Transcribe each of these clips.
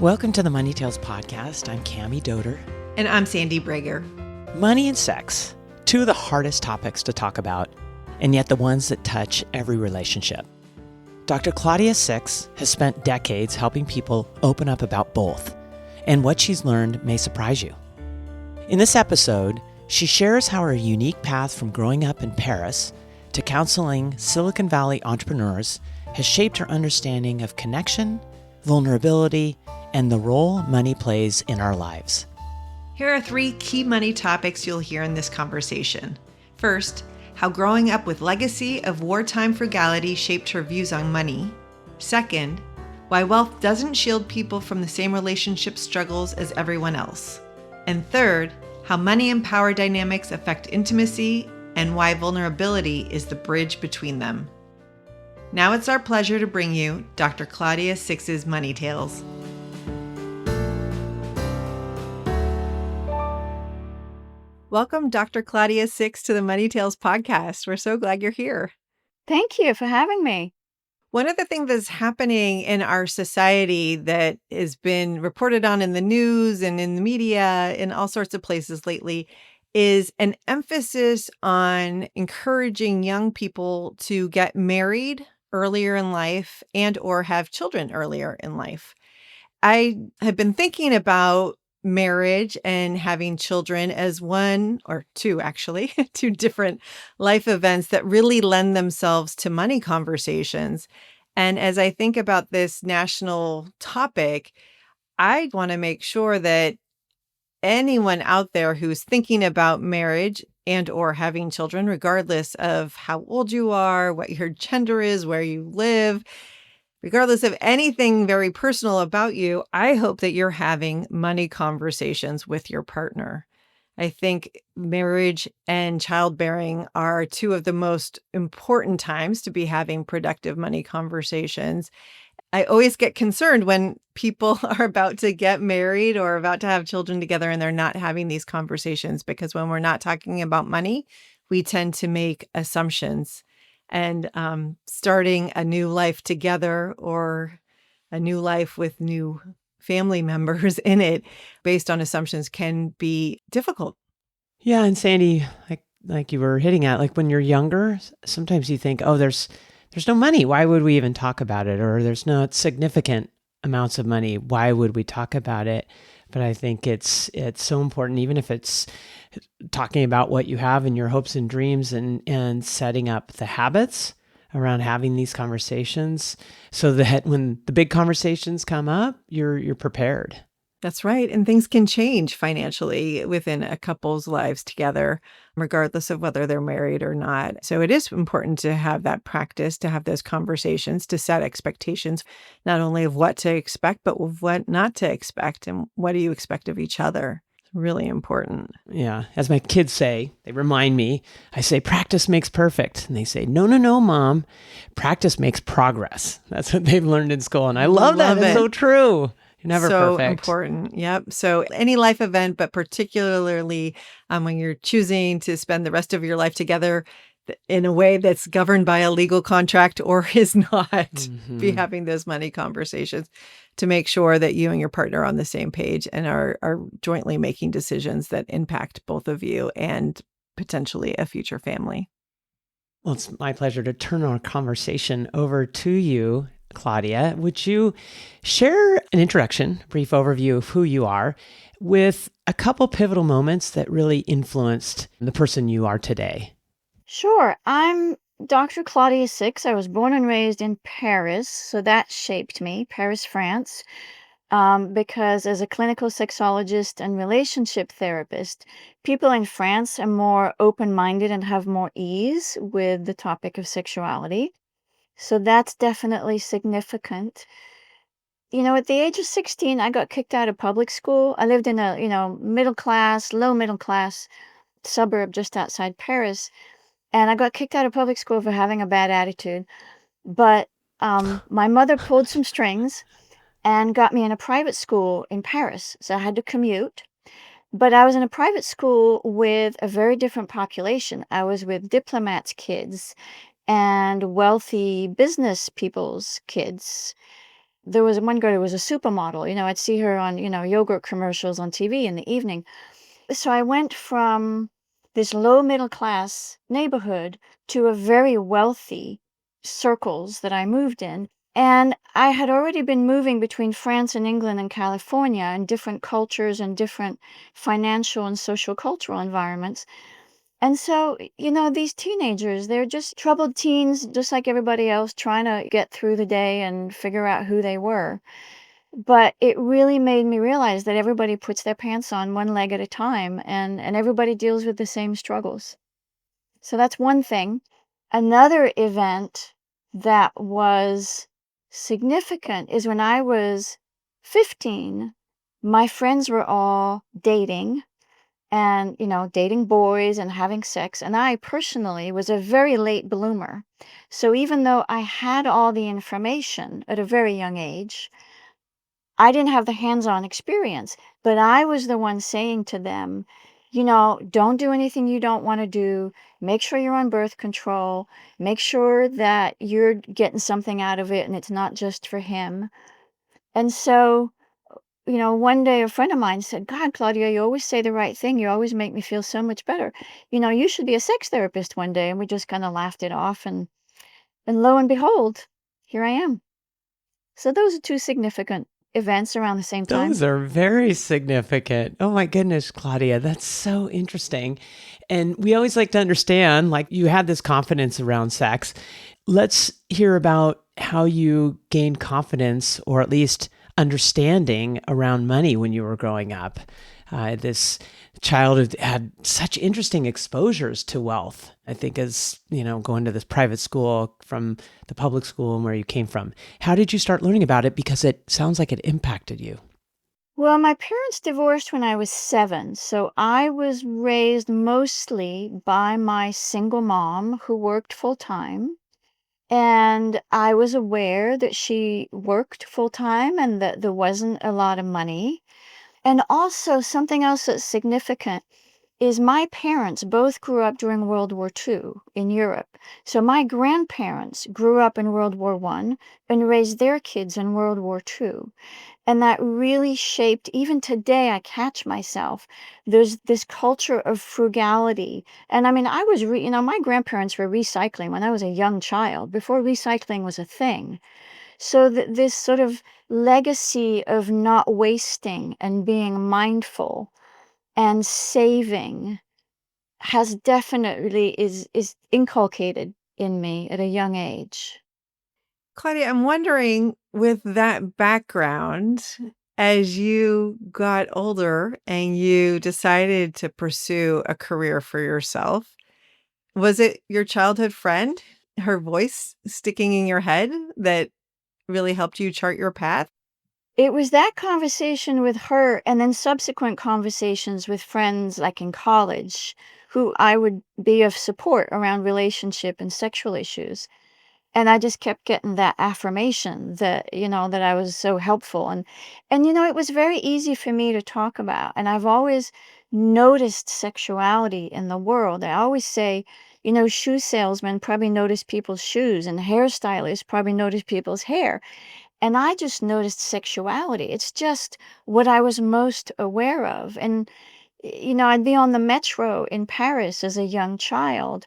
Welcome to the Money Tales podcast. I'm Cammie Doder. And I'm Sandy Brager. Money and sex, two of the hardest topics to talk about, and yet the ones that touch every relationship. Dr. Claudia Six has spent decades helping people open up about both, and what she's learned may surprise you. In this episode, she shares how her unique path from growing up in Paris to counseling Silicon Valley entrepreneurs has shaped her understanding of connection, vulnerability, and the role money plays in our lives. Here are three key money topics you'll hear in this conversation. First, how growing up with legacy of wartime frugality shaped her views on money. Second, why wealth doesn't shield people from the same relationship struggles as everyone else. And third, how money and power dynamics affect intimacy and why vulnerability is the bridge between them. Now it's our pleasure to bring you Dr. Claudia Six's Money Tales. Welcome, Dr. Claudia Six, to the Money Tales podcast. We're so glad you're here. Thank you for having me. One of the things that's happening in our society that has been reported on in the news and in the media in all sorts of places lately is an emphasis on encouraging young people to get married earlier in life and or have children earlier in life. I have been thinking about marriage and having children as one or two, actually, two different life events that really lend themselves to money conversations. And as I think about this national topic, I want to make sure that anyone out there who's thinking about marriage and or having children, regardless of how old you are, what your gender is, where you live, regardless of anything very personal about you, I hope that you're having money conversations with your partner. I think marriage and childbearing are two of the most important times to be having productive money conversations. I always get concerned when people are about to get married or about to have children together and they're not having these conversations, because when we're not talking about money, we tend to make assumptions. And starting a new life together or a new life with new family members in it based on assumptions can be difficult. Yeah, and Sandy, like you were hitting at, like when you're younger, sometimes you think, oh, there's no money. Why would we even talk about it? Or there's not significant amounts of money. Why would we talk about it? But I think it's so important, even if it's talking about what you have and your hopes and dreams and setting up the habits around having these conversations so that when the big conversations come up, you're prepared. That's right. And things can change financially within a couple's lives together, regardless of whether they're married or not. So it is important to have that practice, to have those conversations, to set expectations, not only of what to expect, but of what not to expect. And what do you expect of each other? It's really important. Yeah. As my kids say, they remind me, I say, practice makes perfect. And they say, no, Mom, practice makes progress. That's what they've learned in school. And I love that. It's so true. You're never so perfect. Important. Yep. So any life event, but particularly when you're choosing to spend the rest of your life together in a way that's governed by a legal contract or is not, be having those money conversations to make sure that you and your partner are on the same page and are jointly making decisions that impact both of you and potentially a future family. Well, it's my pleasure to turn our conversation over to you, Claudia. Would you share an introduction, brief overview of who you are, with a couple pivotal moments that really influenced the person you are today? Sure. I'm Dr. Claudia Six. I was born and raised in Paris, so that shaped me, Paris, France, because as a clinical sexologist and relationship therapist, people in France are more open-minded and have more ease with the topic of sexuality. So that's definitely significant. At the age of 16, I got kicked out of public school. I lived in a, low middle class suburb just outside Paris. And I got kicked out of public school for having a bad attitude. But my mother pulled some strings and got me in a private school in Paris. So I had to commute. But I was in a private school with a very different population. I was with diplomats' kids and wealthy business people's kids. there was one girl who was a supermodel. I'd see her on, yogurt commercials on TV in the evening. So I went from this low middle class neighborhood to a very wealthy circles that I moved in. And I had already been moving between France and England and California and different cultures and different financial and social cultural environments. And so, these teenagers, they're just troubled teens, just like everybody else, trying to get through the day and figure out who they were. But it really made me realize that everybody puts their pants on one leg at a time, and everybody deals with the same struggles. So that's one thing. Another event that was significant is when I was 15, my friends were all dating and, dating boys and having sex. And I personally was a very late bloomer. So even though I had all the information at a very young age, I didn't have the hands-on experience, but I was the one saying to them, don't do anything you don't want to do. Make sure you're on birth control. Make sure that you're getting something out of it and it's not just for him. And so, one day a friend of mine said, God, Claudia, you always say the right thing. You always make me feel so much better. You should be a sex therapist one day. And we just kind of laughed it off. And lo and behold, here I am. So those are two significant events around the same time. Those are very significant. Oh my goodness, Claudia, that's so interesting. And we always like to understand, like you had this confidence around sex. Let's hear about how you gained confidence or at least understanding around money when you were growing up. This child had such interesting exposures to wealth, I think, as, going to this private school from the public school and where you came from. How did you start learning about it? Because it sounds like it impacted you. Well, my parents divorced when I was 7, so I was raised mostly by my single mom who worked full time. And I was aware that she worked full time and that there wasn't a lot of money. And also, something else that's significant is my parents both grew up during World War II in Europe. So my grandparents grew up in World War I and raised their kids in World War II. And that really shaped, even today, I catch myself. There's this culture of frugality. And I mean, my grandparents were recycling when I was a young child, before recycling was a thing. So this sort of legacy of not wasting and being mindful and saving has definitely is inculcated in me at a young age. Claudia, I'm wondering, with that background, as you got older and you decided to pursue a career for yourself, was it your childhood friend, her voice sticking in your head, that really helped you chart your path? It was that conversation with her and then subsequent conversations with friends, like in college, who I would be of support around relationship and sexual issues. And I just kept getting that affirmation that, that I was so helpful. And it was very easy for me to talk about. And I've always noticed sexuality in the world. I always say, shoe salesmen probably notice people's shoes and hairstylists probably notice people's hair. And I just noticed sexuality. It's just what I was most aware of. And, I'd be on the metro in Paris as a young child,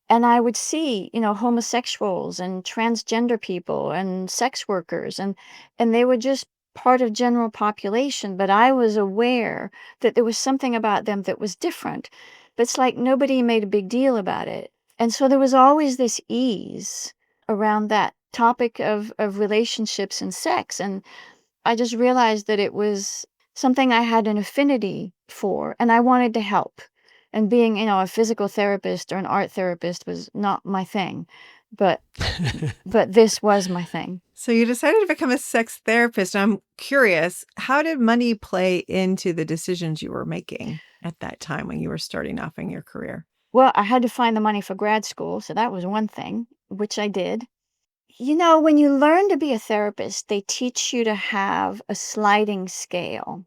and I would see, homosexuals and transgender people and sex workers, and they were just part of general population, but I was aware that there was something about them that was different. But it's like nobody made a big deal about it. And so there was always this ease around that topic of relationships and sex. And I just realized that it was something I had an affinity for, and I wanted to help. And being, a physical therapist or an art therapist was not my thing, but but this was my thing. So you decided to become a sex therapist. I'm curious, how did money play into the decisions you were making at that time when you were starting off in your career? Well, I had to find the money for grad school, so that was one thing, which I did. When you learn to be a therapist, they teach you to have a sliding scale.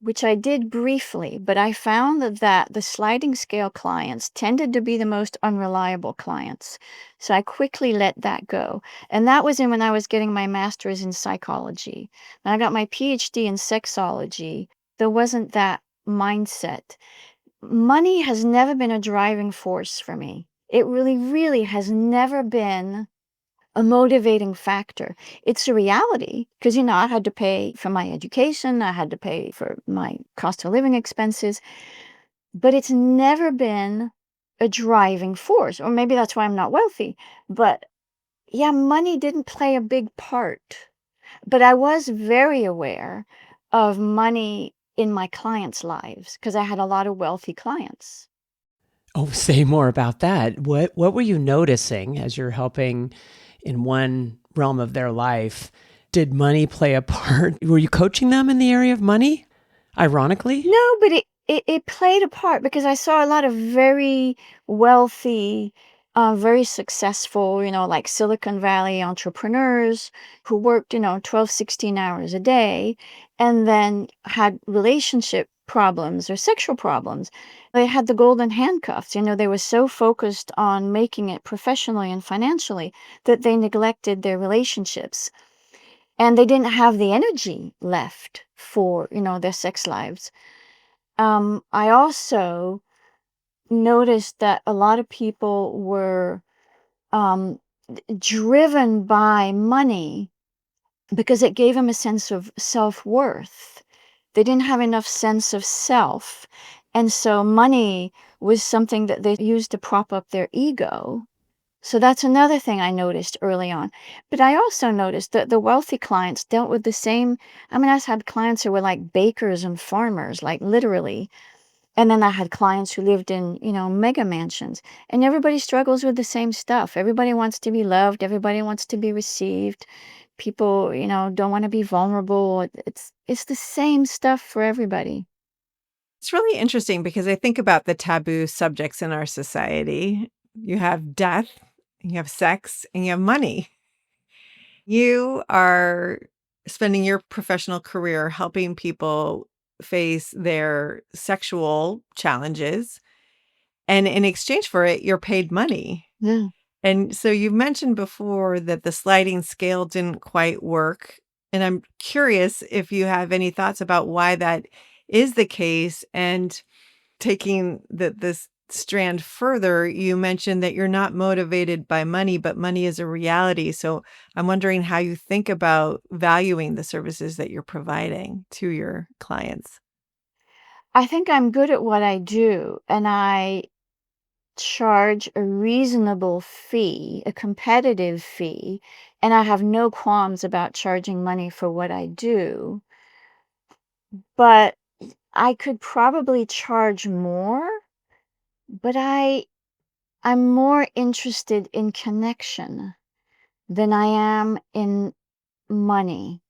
which I did briefly, but I found that the sliding scale clients tended to be the most unreliable clients. So I quickly let that go. And that was when I was getting my master's in psychology. When I got my PhD in sexology, there wasn't that mindset. Money has never been a driving force for me. It really, really has never been a motivating factor. It's a reality because, I had to pay for my education, I had to pay for my cost of living expenses, but it's never been a driving force. Or maybe that's why I'm not wealthy. But yeah, money didn't play a big part. But I was very aware of money in my clients' lives because I had a lot of wealthy clients. Oh, say more about that. What were you noticing as you're helping in one realm of their life? Did money play a part? Were you coaching them in the area of money? Ironically? No, but it played a part because I saw a lot of very wealthy, very successful, like Silicon Valley entrepreneurs who worked, 12, 16 hours a day and then had relationship problems or sexual problems. They had the golden handcuffs. They were so focused on making it professionally and financially that they neglected their relationships. And they didn't have the energy left for, their sex lives. I also noticed that a lot of people were um, driven by money because it gave them a sense of self-worth. They didn't have enough sense of self. And so money was something that they used to prop up their ego. So that's another thing I noticed early on. But I also noticed that the wealthy clients dealt with the same. I mean, I had clients who were like bakers and farmers, like literally. And then I had clients who lived in, mega mansions. And everybody struggles with the same stuff. Everybody wants to be loved. Everybody wants to be received. People, don't want to be vulnerable. It's the same stuff for everybody. It's really interesting because I think about the taboo subjects in our society. You have death, you have sex, and you have money. You are spending your professional career helping people face their sexual challenges. And in exchange for it, you're paid money. Yeah. And so you mentioned before that the sliding scale didn't quite work. And I'm curious if you have any thoughts about why that is the case. And taking this strand further, you mentioned that you're not motivated by money, but money is a reality. So I'm wondering how you think about valuing the services that you're providing to your clients. I think I'm good at what I do, and I charge a reasonable fee, a competitive fee, and I have no qualms about charging money for what I do. But I could probably charge more, but I'm more interested in connection than I am in money.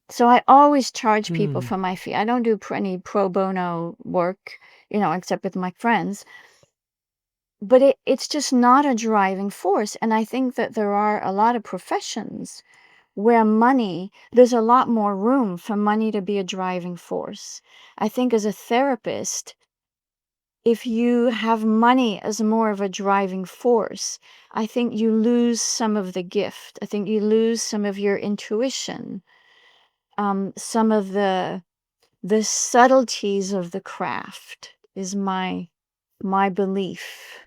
So I always charge people Hmm. for my fee. I don't do any pro bono work, except with my friends. But it's just not a driving force. And I think that there are a lot of professions where there's a lot more room for money to be a driving force. I think as a therapist, if you have money as more of a driving force, I think you lose some of the gift. I think you lose some of your intuition, some of the subtleties of the craft is my belief.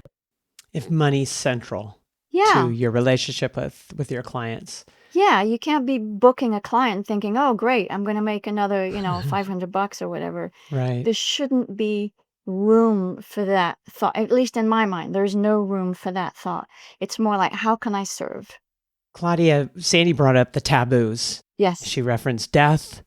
If money's central to Yeah. your relationship with your clients. Yeah, you can't be booking a client thinking, "Oh, great, I'm gonna make another, $500 or whatever." Right. There shouldn't be room for that thought. At least in my mind, there's no room for that thought. It's more like, how can I serve? Claudia, Sandy brought up the taboos. Yes. She referenced death,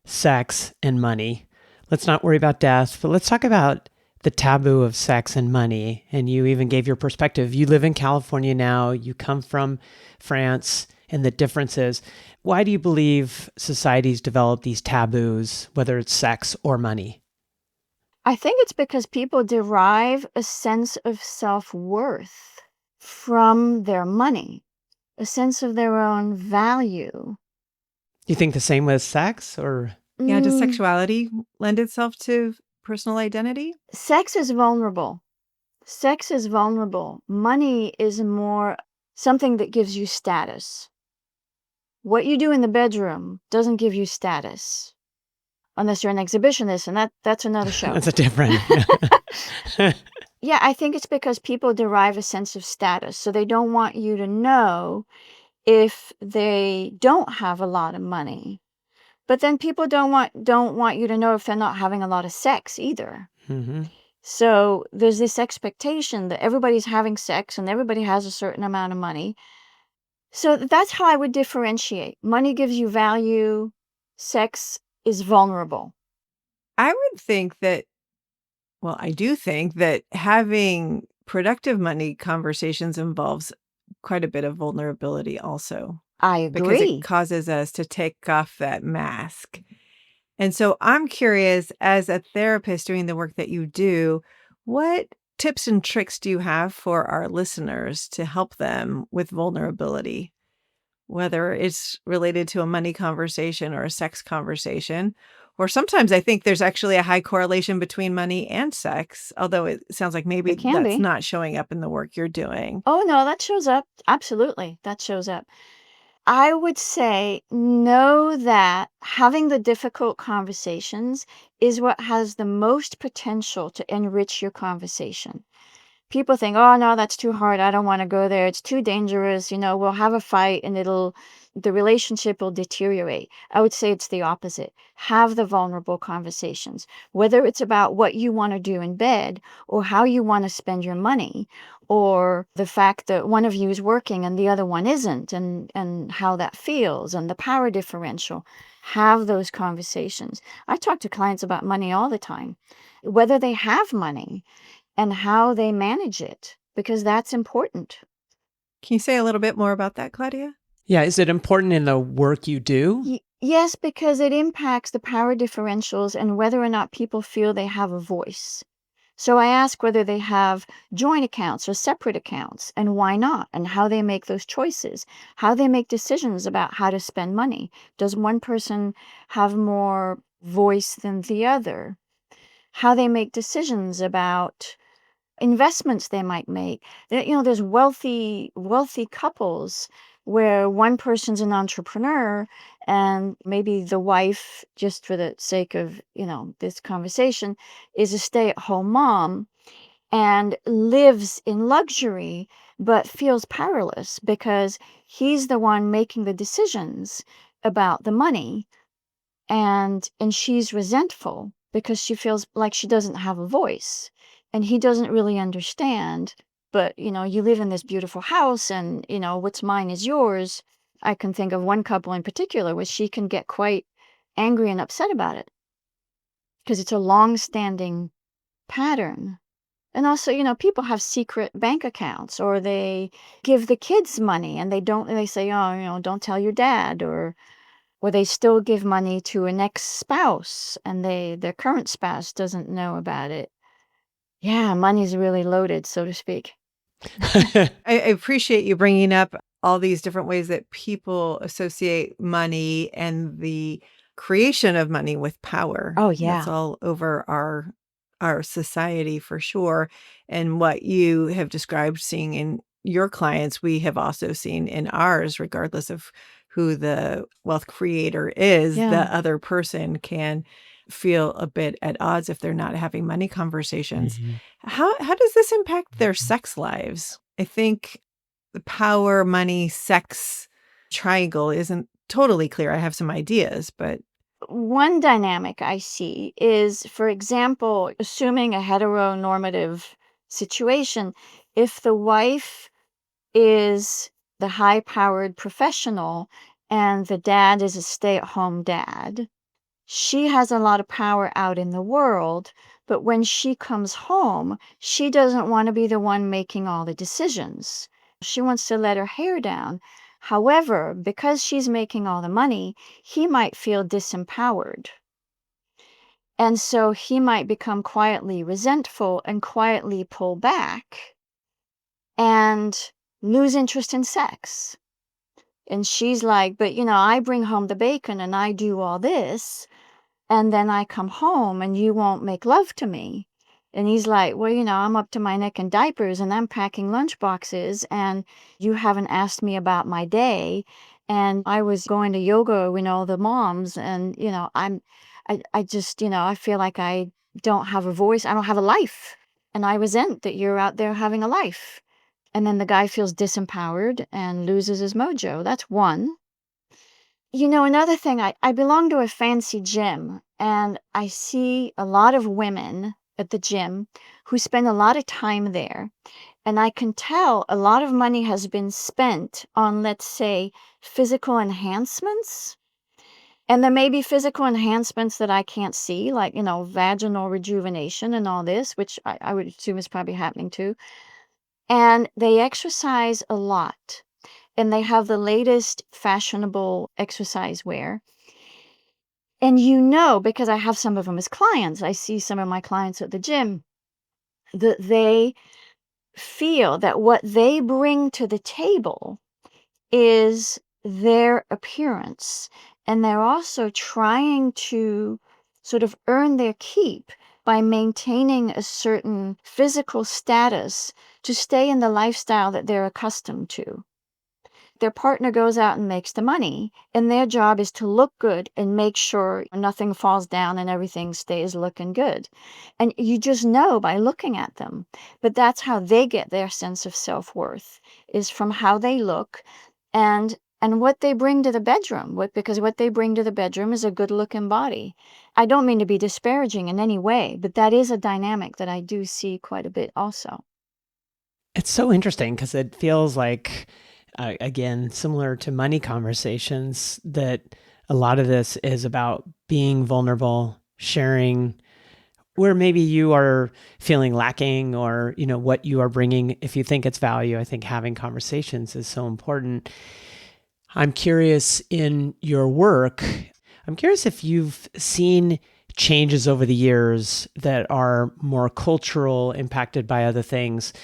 sex, and money. Let's not worry about death, but let's talk about the taboo of sex and money. And you even gave your perspective. You live in California now, you come from France, and the differences. Why do you believe societies develop these taboos, whether it's sex or money? I think it's because people derive a sense of self-worth from their money, a sense of their own value. You think the same with sex or? Yeah, does Mm, sexuality lend itself to personal identity? sex is vulnerable. Sex is vulnerable. Money is more something that gives you status. What you do in the bedroom doesn't give you status unless you're an exhibitionist, and that's another show. That's a different. Yeah, I think it's because people derive a sense of status, so they don't want you to know if they don't have a lot of money. But then people don't want you to know if they're not having a lot of sex either. Hmm. So there's this expectation that everybody's having sex and everybody has a certain amount of money. So that's how I would differentiate. Money gives you value, sex is vulnerable. I would think that, well, I do think that having productive money conversations involves quite a bit of vulnerability also, I because it agree. causes us to take off that mask. And so I'm curious, as a therapist doing the work that you do, what tips and tricks do you have for our listeners to help them with vulnerability? Whether it's related to a money conversation or a sex conversation. Or sometimes I think there's actually a high correlation between money and sex, although it sounds like maybe It can that's be. not showing up in the work you're doing. Oh, no, that shows up. Absolutely. That shows up. I would say know that having the difficult conversations is what has the most potential to enrich your conversation. People think, "Oh, no, that's too hard. I don't wanna go there. It's too dangerous. We'll have a fight and the relationship will deteriorate." I would say it's the opposite. Have the vulnerable conversations, whether it's about what you wanna do in bed or how you wanna spend your money or the fact that one of you is working and the other one isn't and how that feels and the power differential. Have those conversations. I talk to clients about money all the time, whether they have money and how they manage it, because that's important. Can you say a little bit more about that, Claudia? Yeah, is it important in the work you do? Yes, because it impacts the power differentials and whether or not people feel they have a voice. So I ask whether they have joint accounts or separate accounts and why not, and how they make those choices, how they make decisions about how to spend money. Does one person have more voice than the other? How they make decisions about investments they might make. There's wealthy couples where one person's an entrepreneur and maybe the wife, just for the sake of, this conversation, is a stay-at-home mom and lives in luxury but feels powerless because he's the one making the decisions about the money and she's resentful because she feels like she doesn't have a voice and he doesn't really understand. But you live in this beautiful house and what's mine is yours. I can think of one couple in particular where she can get quite angry and upset about it because it's a long-standing pattern. And also, people have secret bank accounts or they give the kids money and they say, oh, don't tell your dad, or they still give money to an ex-spouse and their current spouse doesn't know about it. Yeah, money's really loaded, so to speak. I appreciate you bringing up all these different ways that people associate money and the creation of money with power. Oh, That's yeah. all over our society for sure. And what you have described seeing in your clients, we have also seen in ours, regardless of who the wealth creator is, Yeah. the other person can feel a bit at odds if they're not having money conversations. Mhm. How does this impact their sex lives? I think the power, money, sex triangle isn't totally clear. I have some ideas, but One dynamic I see is, for example, assuming a heteronormative situation, if the wife is the high-powered professional and the dad is a stay-at-home dad, she has a lot of power out in the world, but when she comes home, she doesn't want to be the one making all the decisions. She wants to let her hair down. However, because she's making all the money, he might feel disempowered. And so he might become quietly resentful and quietly pull back and lose interest in sex. And she's like, but I bring home the bacon and I do all this. and then I come home and you won't make love to me. And he's like, well, I'm up to my neck in diapers and I'm packing lunch boxes and you haven't asked me about my day. And I was going to yoga with all the moms and, I just, I feel like I don't have a voice. I don't have a life. And I resent that you're out there having a life. And then the guy feels disempowered and loses his mojo. That's one. Another thing, I belong to a fancy gym, and I see a lot of women at the gym who spend a lot of time there. And I can tell a lot of money has been spent on, let's say, physical enhancements. And there may be physical enhancements that I can't see, like, vaginal rejuvenation and all this, which I would assume is probably happening too. And they exercise a lot and they have the latest fashionable exercise wear. And because I have some of them as clients, I see some of my clients at the gym, that they feel that what they bring to the table is their appearance. And they're also trying to sort of earn their keep by maintaining a certain physical status to stay in the lifestyle that they're accustomed to. Their partner goes out and makes the money, and their job is to look good and make sure nothing falls down and everything stays looking good. And you just know by looking at them. But that's how they get their sense of self-worth, is from how they look and what they bring to the bedroom. Because what they bring to the bedroom is a good-looking body. I don't mean to be disparaging in any way, but that is a dynamic that I do see quite a bit also. It's so interesting because it feels like, again, similar to money conversations, that a lot of this is about being vulnerable, sharing where maybe you are feeling lacking or, what you are bringing. If you think it's value, I think having conversations is so important. I'm curious in your work, I'm curious if you've seen changes over the years that are more cultural, impacted by other things,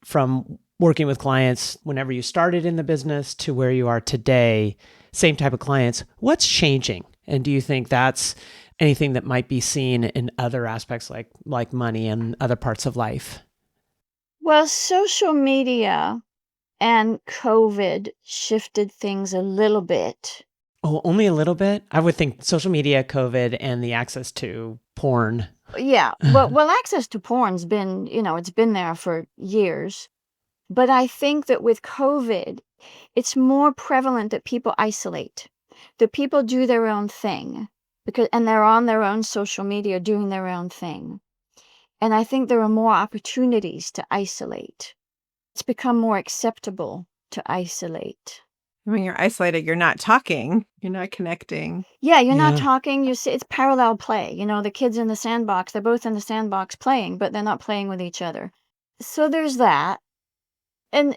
from working with clients whenever you started in the business to where you are today, same type of clients. What's changing? And do you think that's anything that might be seen in other aspects like money and other parts of life? Well, social media and COVID shifted things a little bit. Oh, only a little bit? I would think social media, COVID, and the access to porn. Yeah. Well, access to porn's been, it's been there for years. But I think that with COVID, it's more prevalent that people isolate, that people do their own thing and they're on their own social media doing their own thing. And I think there are more opportunities to isolate. It's become more acceptable to isolate. When you're isolated, you're not talking, you're not connecting. Yeah, you're not Yeah. talking. You see, it's parallel play. The kids in the sandbox, they're both in the sandbox playing, but they're not playing with each other. So there's that. And,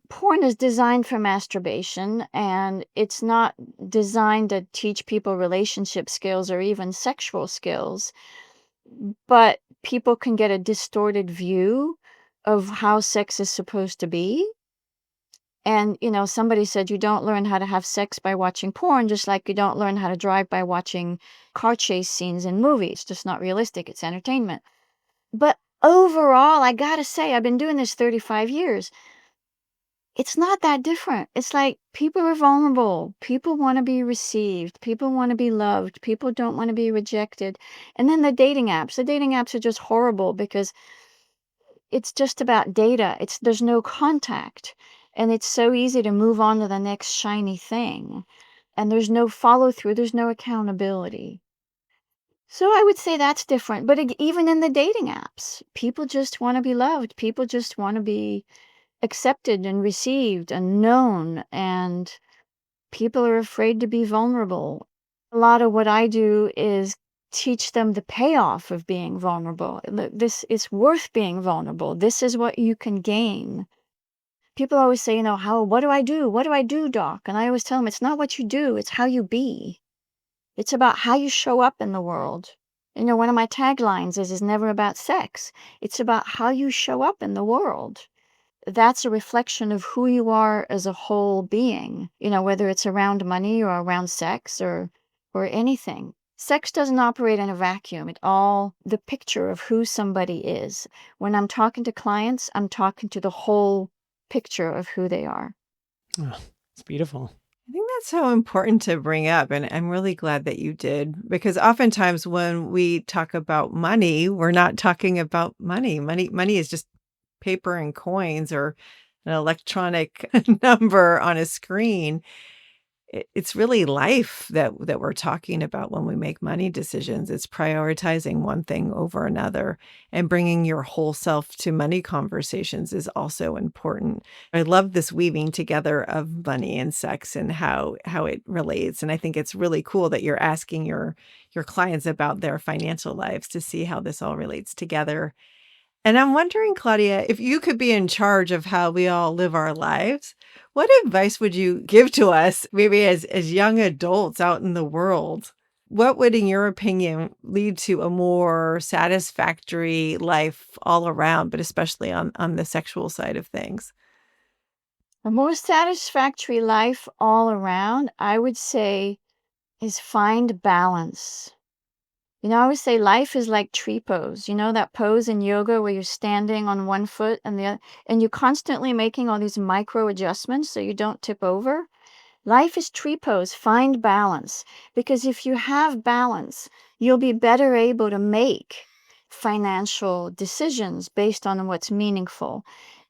porn is designed for masturbation, and it's not designed to teach people relationship skills or even sexual skills. But people can get a distorted view of how sex is supposed to be. And, somebody said you don't learn how to have sex by watching porn, just like you don't learn how to drive by watching car chase scenes in movies. It's just not realistic. It's entertainment. But overall, I gotta say, I've been doing this 35 years. It's not that different. It's like people are vulnerable. People want to be received. People want to be loved. People don't want to be rejected. And then the dating apps are just horrible because it's just about data. There's no contact. And it's so easy to move on to the next shiny thing. And there's no follow through, there's no accountability. So I would say that's different. But even in the dating apps, people just want to be loved. People just want to be accepted and received and known. And people are afraid to be vulnerable. A lot of what I do is teach them the payoff of being vulnerable. This is worth being vulnerable. This is what you can gain. People always say, what do I do? What do I do, doc? And I always tell them, it's not what you do, it's how you be. It's about how you show up in the world. One of my taglines is never about sex. It's about how you show up in the world. That's a reflection of who you are as a whole being, whether it's around money or around sex or anything. Sex doesn't operate in a vacuum. It's all the picture of who somebody is. When I'm talking to clients, I'm talking to the whole picture of who they are. Oh, it's beautiful. I think that's so important to bring up, and I'm really glad that you did, because oftentimes when we talk about money, we're not talking about money. Money is just paper and coins or an electronic number on a screen. It's really life that we're talking about when we make money decisions. It's prioritizing one thing over another, and bringing your whole self to money conversations is also important. I love this weaving together of money and sex and how it relates, and I think it's really cool that you're asking your clients about their financial lives to see how this all relates together. And I'm wondering, Claudia, if you could be in charge of how we all live our lives, what advice would you give to us, maybe as young adults out in the world? What would, in your opinion, lead to a more satisfactory life all around, but especially on the sexual side of things? A more satisfactory life all around, I would say, is find balance. I always say life is like tree pose. You know that pose in yoga where you're standing on one foot and and you're constantly making all these micro adjustments so you don't tip over? Life is tree pose. Find balance. Because if you have balance, you'll be better able to make financial decisions based on what's meaningful.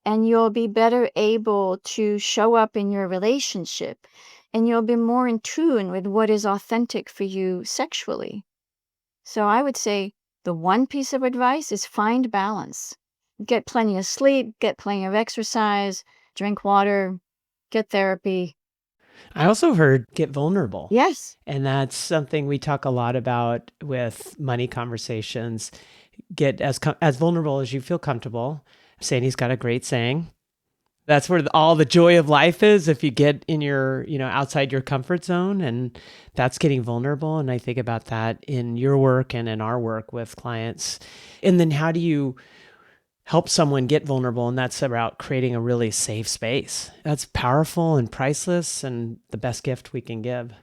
And you'll be better able to show up in your relationship. And you'll be more in tune with what is authentic for you sexually. So I would say the one piece of advice is find balance. Get plenty of sleep, get plenty of exercise, drink water, get therapy. I also heard get vulnerable. Yes. And that's something we talk a lot about with money conversations. Get as vulnerable as you feel comfortable. Sandy's got a great saying. That's where all the joy of life is, if you get in your, outside your comfort zone, and that's getting vulnerable. And I think about that in your work and in our work with clients. And then how do you help someone get vulnerable? And that's about creating a really safe space. That's powerful and priceless and the best gift we can give.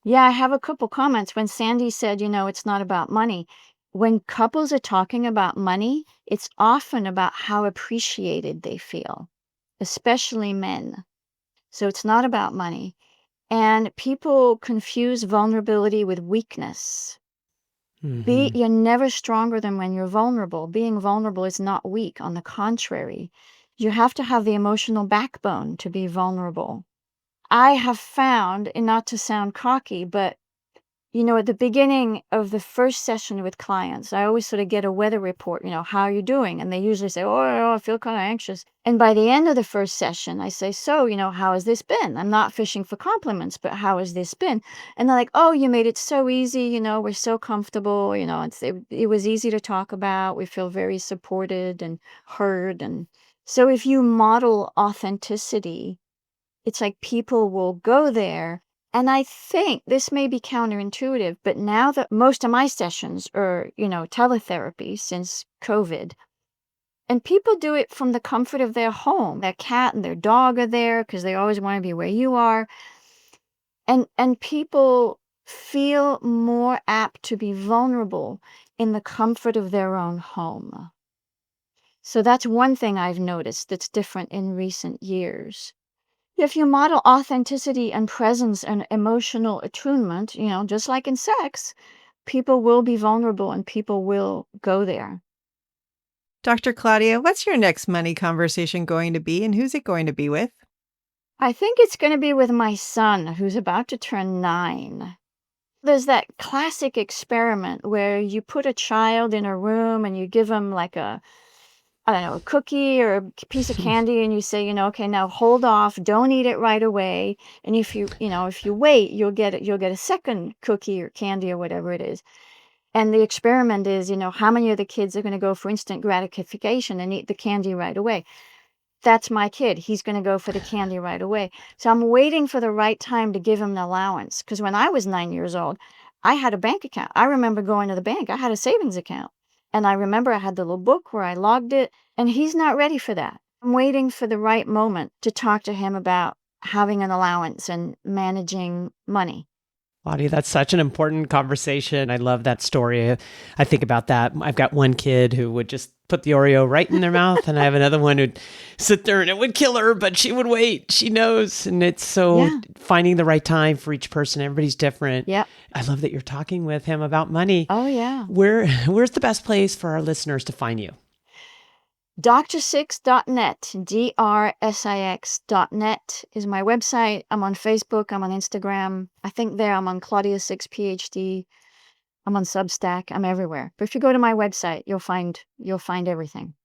Yeah, I have a couple comments. When Sandy said, it's not about money. When couples are talking about money, it's often about how appreciated they feel, especially men. So it's not about money. And people confuse vulnerability with weakness. Mm-hmm. You're never stronger than when you're vulnerable. Being vulnerable is not weak. On the contrary, you have to have the emotional backbone to be vulnerable. I have found, and not to sound cocky, but at the beginning of the first session with clients, I always sort of get a weather report, how are you doing? And they usually say, oh, I feel kind of anxious. And by the end of the first session, I say, so, how has this been? I'm not fishing for compliments, but how has this been? And they're like, oh, you made it so easy. We're so comfortable. It was easy to talk about. We feel very supported and heard. And so if you model authenticity, it's like people will go there. And I think this may be counterintuitive, but now that most of my sessions are, teletherapy since COVID, and people do it from the comfort of their home. Their cat and their dog are there because they always want to be where you are. And people feel more apt to be vulnerable in the comfort of their own home. So that's one thing I've noticed that's different in recent years. If you model authenticity and presence and emotional attunement, just like in sex, people will be vulnerable and people will go there. Dr. Claudia, what's your next money conversation going to be, and who's it going to be with? I think it's going to be with my son, who's about to turn 9. There's that classic experiment where you put a child in a room and you give him like I don't know, a cookie or a piece of candy, and you say, okay, now hold off, don't eat it right away. And if you wait, you'll get a second cookie or candy or whatever it is. And the experiment is, how many of the kids are going to go for instant gratification and eat the candy right away? That's my kid. He's going to go for the candy right away. So I'm waiting for the right time to give him an allowance. Because when I was 9 years old, I had a bank account. I remember going to the bank. I had a savings account. And I remember I had the little book where I logged it. And he's not ready for that. I'm waiting for the right moment to talk to him about having an allowance and managing money. Claudia, that's such an important conversation. I love that story. I think about that. I've got one kid who would just put the Oreo right in their mouth, and I have another one who'd sit there and it would kill her, but she would wait. She knows. And it's so Yeah. finding the right time for each person. Everybody's different. Yep. I love that you're talking with him about money. Oh, yeah. Where's the best place for our listeners to find you? Dr6.net, DRSIX.net is my website. I'm on Facebook. I'm on Instagram. I think there I'm on Claudia Six, PhD. I'm on Substack. I'm everywhere. But if you go to my website, you'll find everything.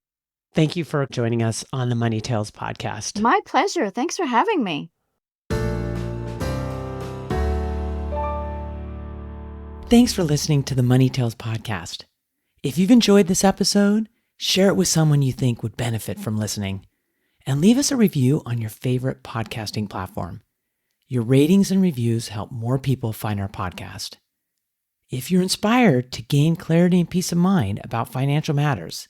Thank you for joining us on the Money Tales podcast. My pleasure. Thanks for having me. Thanks for listening to the Money Tales podcast. If you've enjoyed this episode, share it with someone you think would benefit from listening, and leave us a review on your favorite podcasting platform. Your ratings and reviews help more people find our podcast. If you're inspired to gain clarity and peace of mind about financial matters,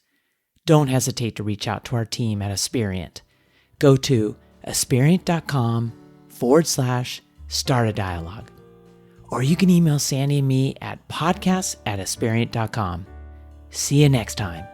don't hesitate to reach out to our team at Aspirient. Go to aspirient.com/start a dialogue. Or you can email Sandy and me at podcasts@aspirient.com. See you next time.